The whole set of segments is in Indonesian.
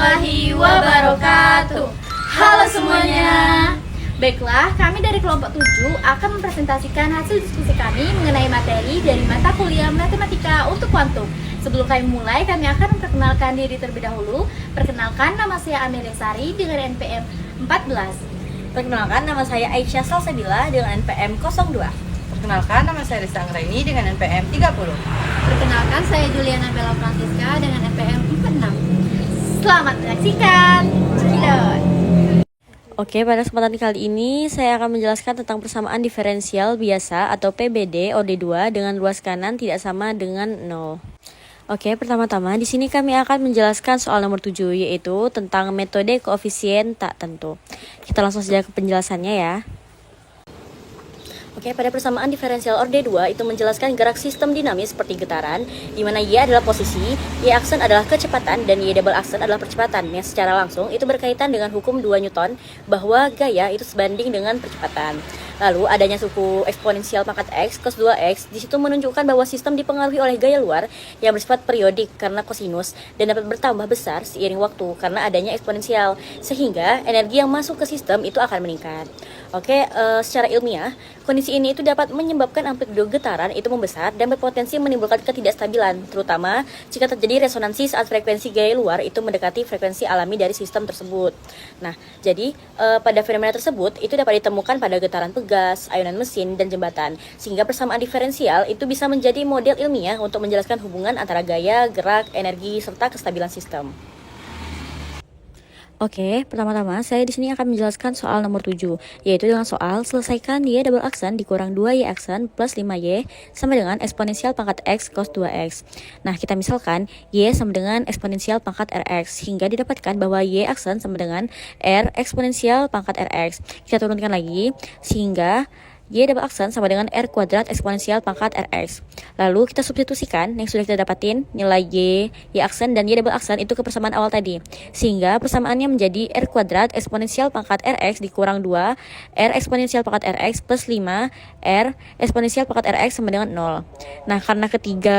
warahmatullahi wabarakatuh. Halo semuanya. Baiklah, kami dari kelompok 7 akan mempresentasikan hasil diskusi kami mengenai materi dari mata kuliah Matematika untuk Kuantum. Sebelum kami mulai, kami akan memperkenalkan diri terlebih dahulu. Perkenalkan, nama saya Amelia Sari dengan NPM 14. Perkenalkan, nama saya Aisyah Salsabila dengan NPM 02. Perkenalkan, nama saya Risa Anggraini dengan NPM 30. Perkenalkan, saya Juliana Bella Francisca dengan NPM 46. Selamat menyaksikan. Cekidot. Oke, pada kesempatan kali ini saya akan menjelaskan tentang persamaan diferensial biasa atau PBD OD2 dengan luas kanan tidak sama dengan 0. Oke, pertama-tama di sini kami akan menjelaskan soal nomor 7, yaitu tentang metode koefisien tak tentu. Kita langsung saja ke penjelasannya ya. Oke, pada persamaan diferensial orde 2 itu menjelaskan gerak sistem dinamis seperti getaran, di mana Y adalah posisi, Y aksen adalah kecepatan, dan Y double aksen adalah percepatan. Yang secara langsung itu berkaitan dengan hukum 2 Newton bahwa gaya itu sebanding dengan percepatan. Lalu adanya suku eksponensial pangkat X cos 2X di situ menunjukkan bahwa sistem dipengaruhi oleh gaya luar yang bersifat periodik karena kosinus dan dapat bertambah besar seiring waktu karena adanya eksponensial, sehingga energi yang masuk ke sistem itu akan meningkat. Oke, secara ilmiah, kondisi ini itu dapat menyebabkan amplitudo getaran itu membesar dan berpotensi menimbulkan ketidakstabilan, terutama jika terjadi resonansi saat frekuensi gaya luar itu mendekati frekuensi alami dari sistem tersebut. Nah, jadi pada fenomena tersebut itu dapat ditemukan pada getaran gas, ayunan mesin, dan jembatan, sehingga persamaan diferensial itu bisa menjadi model ilmiah untuk menjelaskan hubungan antara gaya, gerak, energi, serta kestabilan sistem. Oke, pertama-tama saya di sini akan menjelaskan soal nomor 7, yaitu dengan soal selesaikan Y double aksen dikurang 2Y aksen plus 5Y sama dengan eksponensial pangkat X cos 2X. Nah, kita misalkan Y sama dengan eksponensial pangkat Rx, hingga didapatkan bahwa Y aksen sama dengan R eksponensial pangkat Rx. Kita turunkan lagi, sehingga Y double aksen sama dengan R kuadrat eksponensial pangkat Rx. Lalu kita substitusikan yang sudah kita dapatin, nilai Y aksen dan Y double aksen itu ke persamaan awal tadi. Sehingga persamaannya menjadi R kuadrat eksponensial pangkat Rx dikurang 2 R eksponensial pangkat Rx plus 5 R eksponensial pangkat Rx sama dengan 0. Nah, karena ketiga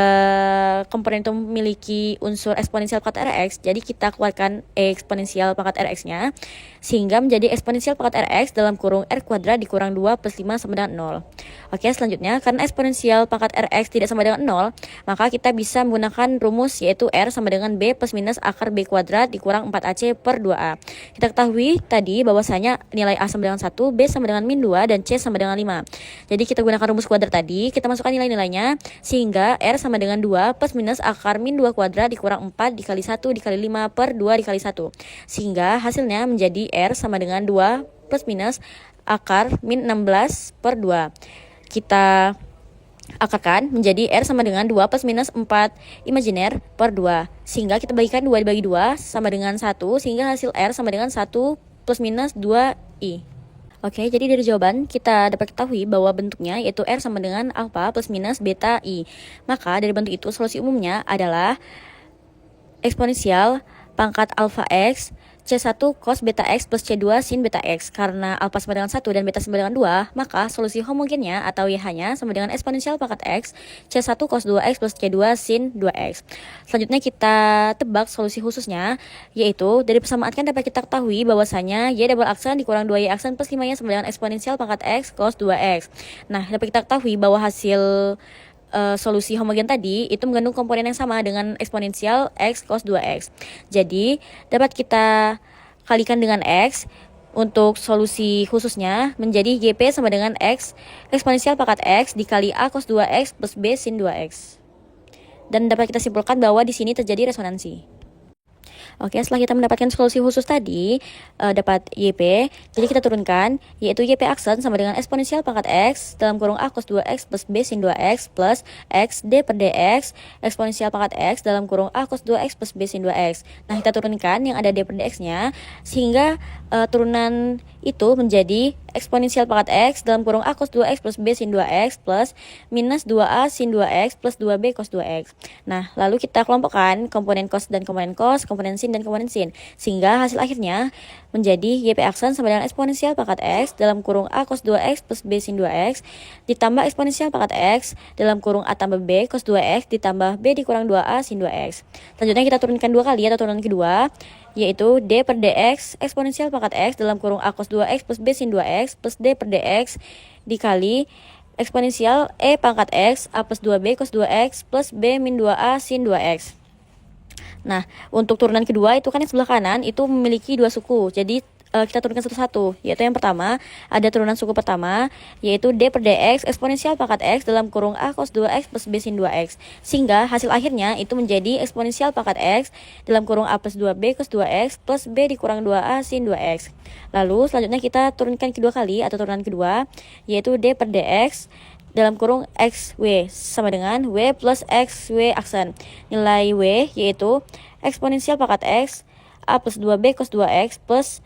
komponen itu memiliki unsur eksponensial pangkat Rx, jadi kita keluarkan eksponensial pangkat Rx-nya, sehingga menjadi eksponensial pangkat Rx dalam kurung R kuadrat dikurang 2 plus 5 sama dengan 0. Oke, selanjutnya karena eksponensial pangkat Rx tidak sama dengan 0, maka kita bisa menggunakan rumus yaitu R sama dengan B plus minus akar B kuadrat dikurang 4AC per 2A. Kita ketahui tadi bahwasanya nilai A sama dengan 1, B sama dengan min 2, dan C sama dengan 5. Jadi kita gunakan rumus kuadrat tadi, kita masukkan nilai-nilainya, sehingga R sama dengan 2 plus minus akar min 2 kuadrat dikurang 4 dikali 1 dikali 5 per 2 dikali 1. Sehingga hasilnya menjadi R sama dengan 2 plus minus akar min 16 per 2. Kita akarkan menjadi R sama dengan 2 plus minus 4 imajiner per 2. Sehingga kita bagikan 2 dibagi 2 sama dengan 1, sehingga hasil R sama dengan 1 plus minus 2I. Oke, jadi dari jawaban kita dapat ketahui bahwa bentuknya yaitu R sama dengan alpha plus minus beta I. Maka dari bentuk itu solusi umumnya adalah eksponensial pangkat alpha X C1 cos beta X plus C2 sin beta X. Karena alpha sama dengan 1 dan beta sama dengan 2, maka solusi homogennya atau YH-nya sama dengan eksponensial pangkat X C1 cos 2X plus C2 sin 2X. Selanjutnya kita tebak solusi khususnya, yaitu dari persamaan kan dapat kita ketahui bahwasanya Y double aksen dikurang 2Y aksen plus 5Y sama dengan eksponensial pangkat X cos 2X. Nah, dapat kita ketahui bahwa hasil solusi homogen tadi itu mengandung komponen yang sama dengan eksponensial X cos 2X. Jadi dapat kita kalikan dengan X untuk solusi khususnya menjadi GP sama dengan X eksponensial pangkat X dikali A cos 2X plus B sin 2X. Dan dapat kita simpulkan bahwa di sini terjadi resonansi. Oke, setelah kita mendapatkan solusi khusus tadi, dapat YP, jadi kita turunkan, yaitu YP aksen sama dengan eksponensial pangkat X dalam kurung A cos 2X plus B sin 2X plus X D per DX eksponensial pangkat X dalam kurung A cos 2X plus B sin 2X. Nah, kita turunkan yang ada D per DX-nya, sehingga turunan itu menjadi eksponensial pangkat X dalam kurung A cos 2X plus B sin 2X plus minus 2A sin 2X plus 2B cos 2X. Nah, lalu kita kelompokkan komponen cos dan komponen cos, komponen sin dan komponen sin, sehingga hasil akhirnya menjadi YP aksen sama dengan eksponensial pangkat X dalam kurung A cos 2X plus B sin 2X ditambah eksponensial pangkat X dalam kurung A tambah B cos 2X ditambah B dikurang 2A sin 2X. Selanjutnya kita turunkan dua kali atau turunan kedua, yaitu D per dx eksponensial pangkat x dalam kurung a cos 2x plus b sin 2x plus D per dx dikali eksponensial e pangkat x a plus 2b cos 2x plus b min 2a sin 2x. Nah, untuk turunan kedua itu kan yang sebelah kanan itu memiliki dua suku. Jadi kita turunkan satu-satu. Yaitu yang pertama, ada turunan suku pertama, yaitu D per dx eksponensial pangkat x dalam kurung a cos 2x plus b sin 2x. Sehingga hasil akhirnya itu menjadi eksponensial pangkat x dalam kurung a plus 2b cos 2x plus b dikurang 2a sin 2x. Lalu selanjutnya kita turunkan kedua kali atau turunan kedua, yaitu D per dx dalam kurung xw sama dengan w plus xw aksen. Nilai w yaitu eksponensial pangkat x a plus 2b cos 2x plus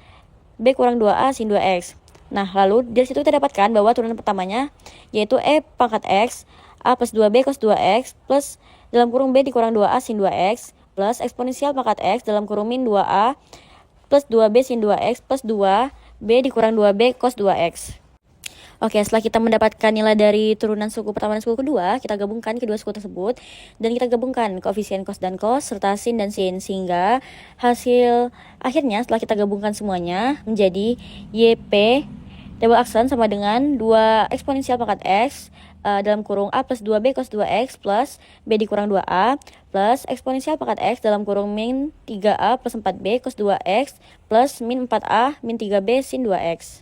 b kurang 2a sin 2x. Nah, lalu dari situ kita dapatkan bahwa turunan pertamanya yaitu e pangkat x a plus 2b cos 2x plus dalam kurung b dikurang 2a sin 2x plus eksponensial pangkat x dalam kurung min 2a plus 2b sin 2x plus 2b dikurang 2b cos 2x. Oke, setelah kita mendapatkan nilai dari turunan suku pertama dan suku kedua, kita gabungkan kedua suku tersebut dan kita gabungkan koefisien cos dan cos serta sin dan sin, sehingga hasil akhirnya setelah kita gabungkan semuanya menjadi YP double aksen sama dengan 2 eksponensial pangkat x dalam kurung a plus 2b cos 2x plus b dikurang 2a plus eksponensial pangkat x dalam kurung min 3a plus 4b cos 2x plus min 4a min 3b sin 2x.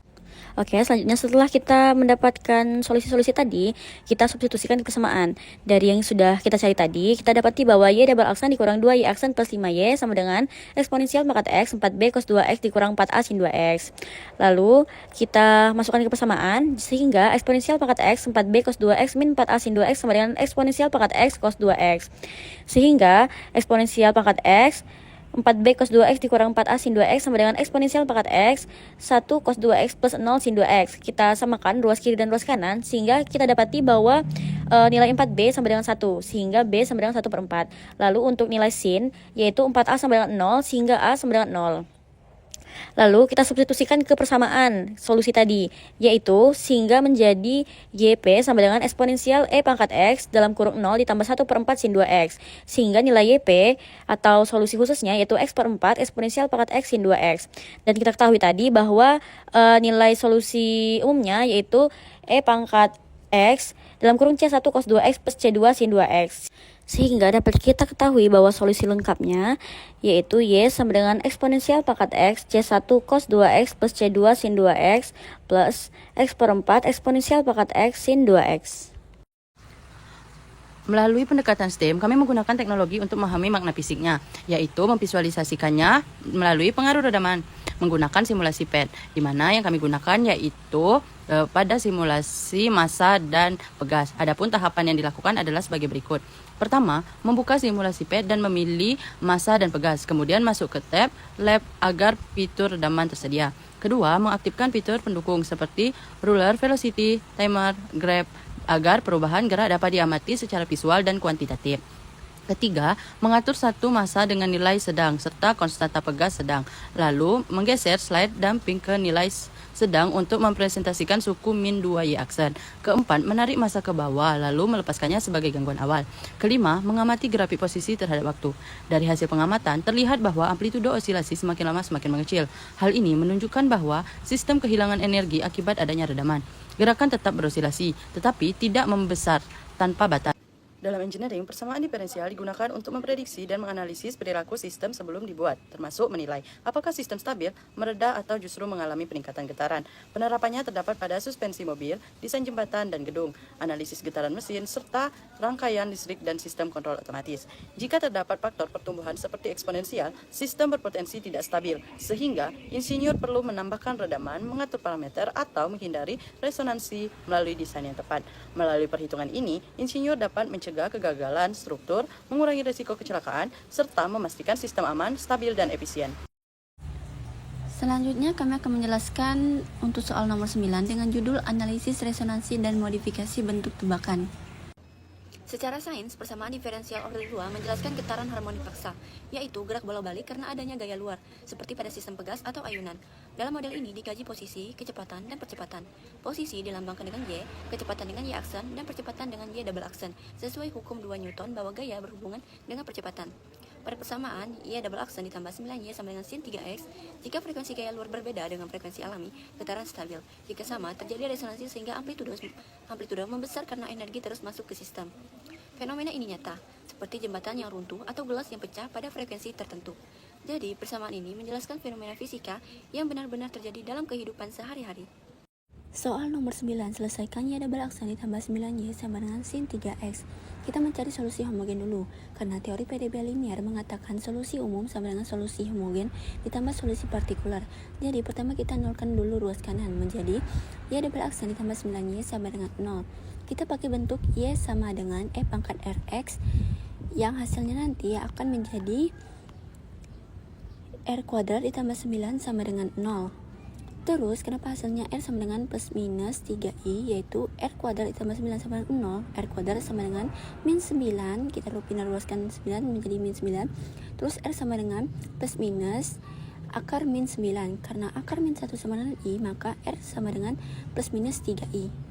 Oke, selanjutnya setelah kita mendapatkan solusi-solusi tadi, kita substitusikan kesamaan. Dari yang sudah kita cari tadi, kita dapati bahwa y double aksen dikurang 2y aksen plus 5y sama dengan eksponensial pangkat x 4b cos 2x dikurang 4a sin 2x. Lalu, kita masukkan ke persamaan, sehingga eksponensial pangkat x 4b cos 2x min 4a sin 2x sama dengan eksponensial pangkat x cos 2x. Sehingga eksponensial pangkat x 4b cos 2x dikurang 4a sin 2x sama dengan eksponensial pangkat x 1 cos 2x plus 0 sin 2x. Kita samakan ruas kiri dan ruas kanan sehingga kita dapati bahwa nilai 4b sama dengan 1 sehingga b sama dengan 1 per 4. Lalu untuk nilai sin yaitu 4a sama dengan 0 sehingga a sama dengan 0. Lalu kita substitusikan ke persamaan solusi tadi, yaitu sehingga menjadi YP sama dengan eksponensial E pangkat X dalam kurung 0 ditambah 1 per 4 sin 2X. Sehingga nilai YP atau solusi khususnya yaitu X per 4 eksponensial pangkat X sin 2X. Dan kita ketahui tadi bahwa nilai solusi umumnya yaitu E pangkat X dalam kurung C1 cos 2X plus C2 sin 2X. Sehingga dapat kita ketahui bahwa solusi lengkapnya yaitu Y sama dengan eksponensial pangkat X C1 cos 2X plus C2 sin 2X plus X per 4 eksponensial pangkat X sin 2X. Melalui pendekatan STEM, kami menggunakan teknologi untuk memahami makna fisiknya, yaitu memvisualisasikannya melalui pengaruh redaman menggunakan simulasi PET, di mana yang kami gunakan yaitu pada simulasi massa dan pegas. Adapun tahapan yang dilakukan adalah sebagai berikut. Pertama, membuka simulasi PET dan memilih massa dan pegas, kemudian masuk ke tab Lab agar fitur redaman tersedia. Kedua, mengaktifkan fitur pendukung seperti ruler, velocity, timer, grab, agar perubahan gerak dapat diamati secara visual dan kuantitatif. Ketiga, mengatur satu massa dengan nilai sedang serta konstanta pegas sedang. Lalu, menggeser slide dumping ke nilai sedang untuk mempresentasikan suku min 2y aksen. Keempat, menarik massa ke bawah lalu melepaskannya sebagai gangguan awal. Kelima, mengamati grafik posisi terhadap waktu. Dari hasil pengamatan, terlihat bahwa amplitudo osilasi semakin lama semakin mengecil. Hal ini menunjukkan bahwa sistem kehilangan energi akibat adanya redaman. Gerakan tetap berosilasi, tetapi tidak membesar tanpa batas. Dalam engineering, persamaan diferensial digunakan untuk memprediksi dan menganalisis perilaku sistem sebelum dibuat, termasuk menilai apakah sistem stabil, mereda, atau justru mengalami peningkatan getaran. Penerapannya terdapat pada suspensi mobil, desain jembatan dan gedung, analisis getaran mesin, serta rangkaian listrik dan sistem kontrol otomatis. Jika terdapat faktor pertumbuhan seperti eksponensial, sistem berpotensi tidak stabil, sehingga insinyur perlu menambahkan redaman, mengatur parameter, atau menghindari resonansi melalui desain yang tepat. Melalui perhitungan ini, insinyur dapat mencegah kegagalan struktur, mengurangi risiko kecelakaan, serta memastikan sistem aman, stabil, dan efisien. Selanjutnya kami akan menjelaskan untuk soal nomor 9 dengan judul Analisis Resonansi dan Modifikasi Bentuk Tebakan. Secara sains, persamaan diferensial order 2 menjelaskan getaran harmoni paksa, yaitu gerak bolak-balik karena adanya gaya luar, seperti pada sistem pegas atau ayunan. Dalam model ini dikaji posisi, kecepatan, dan percepatan. Posisi dilambangkan dengan Y, kecepatan dengan Y aksen, dan percepatan dengan Y double aksen, sesuai hukum 2 Newton bahwa gaya berhubungan dengan percepatan. Pada persamaan, Y double aksen ditambah 9Y sama dengan sin 3X. Jika frekuensi gaya luar berbeda dengan frekuensi alami, getaran stabil. Jika sama, terjadi resonansi sehingga amplitudo membesar karena energi terus masuk ke sistem. Fenomena ini nyata, seperti jembatan yang runtuh atau gelas yang pecah pada frekuensi tertentu. Jadi, persamaan ini menjelaskan fenomena fisika yang benar-benar terjadi dalam kehidupan sehari-hari. Soal nomor 9, selesaikan Y double aksen ditambah 9Y sama dengan sin 3X. Kita mencari solusi homogen dulu, karena teori PDB linear mengatakan solusi umum sama dengan solusi homogen ditambah solusi partikular. Jadi pertama kita nolkan dulu ruas kanan, menjadi Y double aksen ditambah 9Y sama dengan 0. Kita pakai bentuk Y sama dengan E pangkat Rx, yang hasilnya nanti akan menjadi R kuadrat ditambah 9 sama dengan 0. Terus, kenapa hasilnya R sama dengan plus minus 3I, yaitu R kuadrat ditambah 9 sama dengan 0. R kuadrat sama dengan min 9, kita pindah ruaskan 9 menjadi min 9. Terus R sama dengan plus minus akar min 9. Karena akar min 1 sama dengan I, maka R sama dengan plus minus 3I.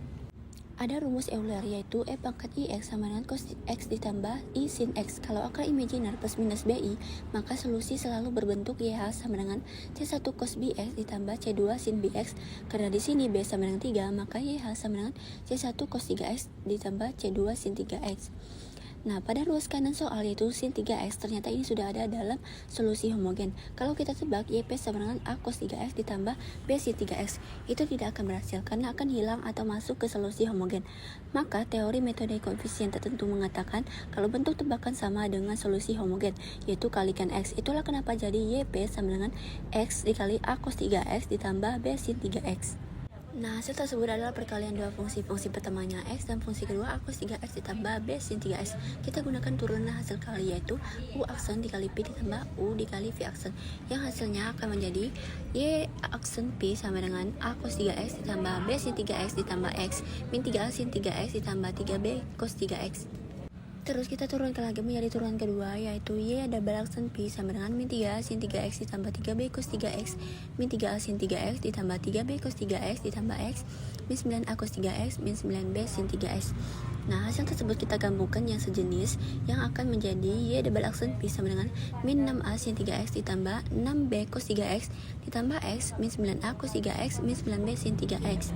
Ada rumus Euler, yaitu E pangkat IX sama dengan cos X ditambah I sin X. Kalau akar imajiner plus minus BI, maka solusi selalu berbentuk YH sama dengan C1 cos BX ditambah C2 sin BX. Karena di sini B sama dengan 3, maka YH sama dengan C1 cos 3X ditambah C2 sin 3X. Nah, pada ruas kanan soal yaitu sin 3X, ternyata ini sudah ada dalam solusi homogen. Kalau kita tebak YP sama dengan A cos 3X ditambah B sin 3X, itu tidak akan berhasil karena akan hilang atau masuk ke solusi homogen. Maka teori metode koefisien tertentu mengatakan kalau bentuk tebakan sama dengan solusi homogen, yaitu kalikan X. Itulah kenapa jadi YP sama dengan X dikali A cos 3X ditambah B sin 3X. Nah, hasil tersebut adalah perkalian dua fungsi. Fungsi pertamanya X dan fungsi kedua A cos 3X ditambah B sin 3X. Kita gunakan turunan hasil kali, yaitu U aksen dikali P ditambah U dikali V aksen, yang hasilnya akan menjadi Y aksen P sama dengan A cos 3X ditambah B sin 3X ditambah X min 3A sin 3X ditambah 3B cos 3X. Terus kita turunkan lagi menjadi turunan kedua, yaitu Y double aksen P sama dengan min 3A sin 3X ditambah 3B cos 3X min 3A sin 3X ditambah 3B cos 3X ditambah X min 9A cos 3X min 9B sin 3X. Nah, hasil tersebut kita gabungkan yang sejenis, yang akan menjadi Y double aksen P sama dengan min 6A sin 3X ditambah 6B cos 3X ditambah X min 9A cos 3X min 9B sin 3X.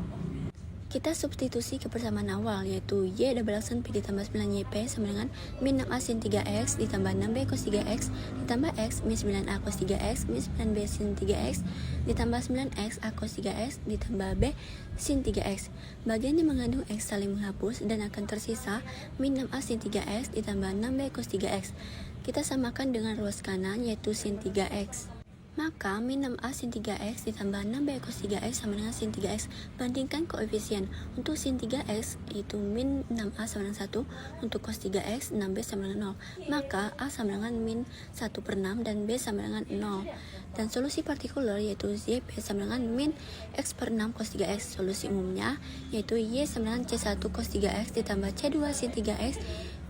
Kita substitusi ke persamaan awal, yaitu Y double aksen P ditambah 9YP sama dengan min 6A sin 3X ditambah 6B cos 3X ditambah X min 9A cos 3X min 9B sin 3X ditambah 9X A cos 3X ditambah B sin 3X. Bagian yang mengandung X saling menghapus dan akan tersisa min 6A sin 3X ditambah 6B cos 3X. Kita samakan dengan ruas kanan, yaitu sin 3X. Maka min 6A sin 3X ditambah 6B cos 3X sama dengan sin 3X. Bandingkan koefisien. Untuk sin 3X yaitu min 6A sama dengan 1, untuk cos 3X 6B sama dengan 0. Maka A sama dengan min 1/6 dan B sama dengan 0. Dan solusi partikular yaitu YP sama dengan min X/6 cos 3X. Solusi umumnya yaitu Y sama dengan C1 cos 3X ditambah C2 sin 3X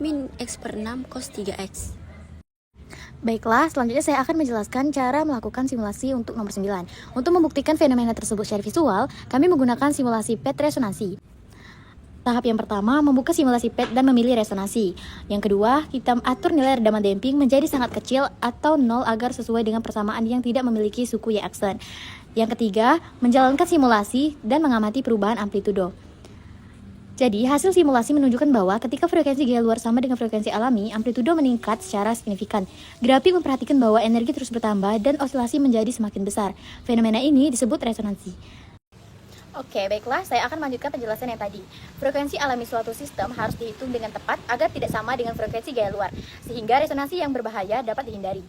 min X/6 cos 3X. Baiklah, selanjutnya saya akan menjelaskan cara melakukan simulasi untuk nomor 9. Untuk membuktikan fenomena tersebut secara visual, kami menggunakan simulasi PET resonansi. Tahap yang pertama, membuka simulasi PET dan memilih resonansi. Yang kedua, kita atur nilai redaman damping menjadi sangat kecil atau 0 agar sesuai dengan persamaan yang tidak memiliki suku Y aksen. Yang ketiga, menjalankan simulasi dan mengamati perubahan amplitudo. Jadi, hasil simulasi menunjukkan bahwa ketika frekuensi gaya luar sama dengan frekuensi alami, amplitudo meningkat secara signifikan. Grafik memperhatikan bahwa energi terus bertambah dan osilasi menjadi semakin besar. Fenomena ini disebut resonansi. Oke, baiklah, saya akan melanjutkan penjelasan yang tadi. Frekuensi alami suatu sistem harus dihitung dengan tepat agar tidak sama dengan frekuensi gaya luar, sehingga resonansi yang berbahaya dapat dihindari.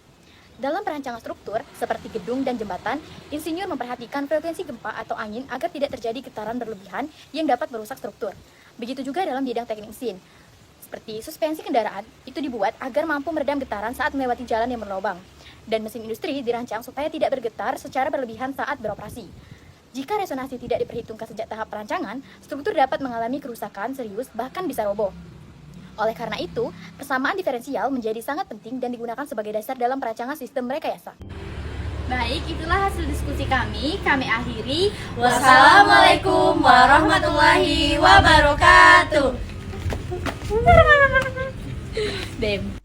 Dalam perancangan struktur, seperti gedung dan jembatan, insinyur memperhatikan frekuensi gempa atau angin agar tidak terjadi getaran berlebihan yang dapat merusak struktur. Begitu juga dalam bidang teknik mesin. Seperti suspensi kendaraan, itu dibuat agar mampu meredam getaran saat melewati jalan yang berlubang. Dan mesin industri dirancang supaya tidak bergetar secara berlebihan saat beroperasi. Jika resonansi tidak diperhitungkan sejak tahap perancangan, struktur dapat mengalami kerusakan serius, bahkan bisa roboh. Oleh karena itu, persamaan diferensial menjadi sangat penting dan digunakan sebagai dasar dalam perancangan sistem rekayasa. Baik, itulah hasil diskusi kami. Kami akhiri. Wassalamualaikum warahmatullahi wabarakatuh. Bem.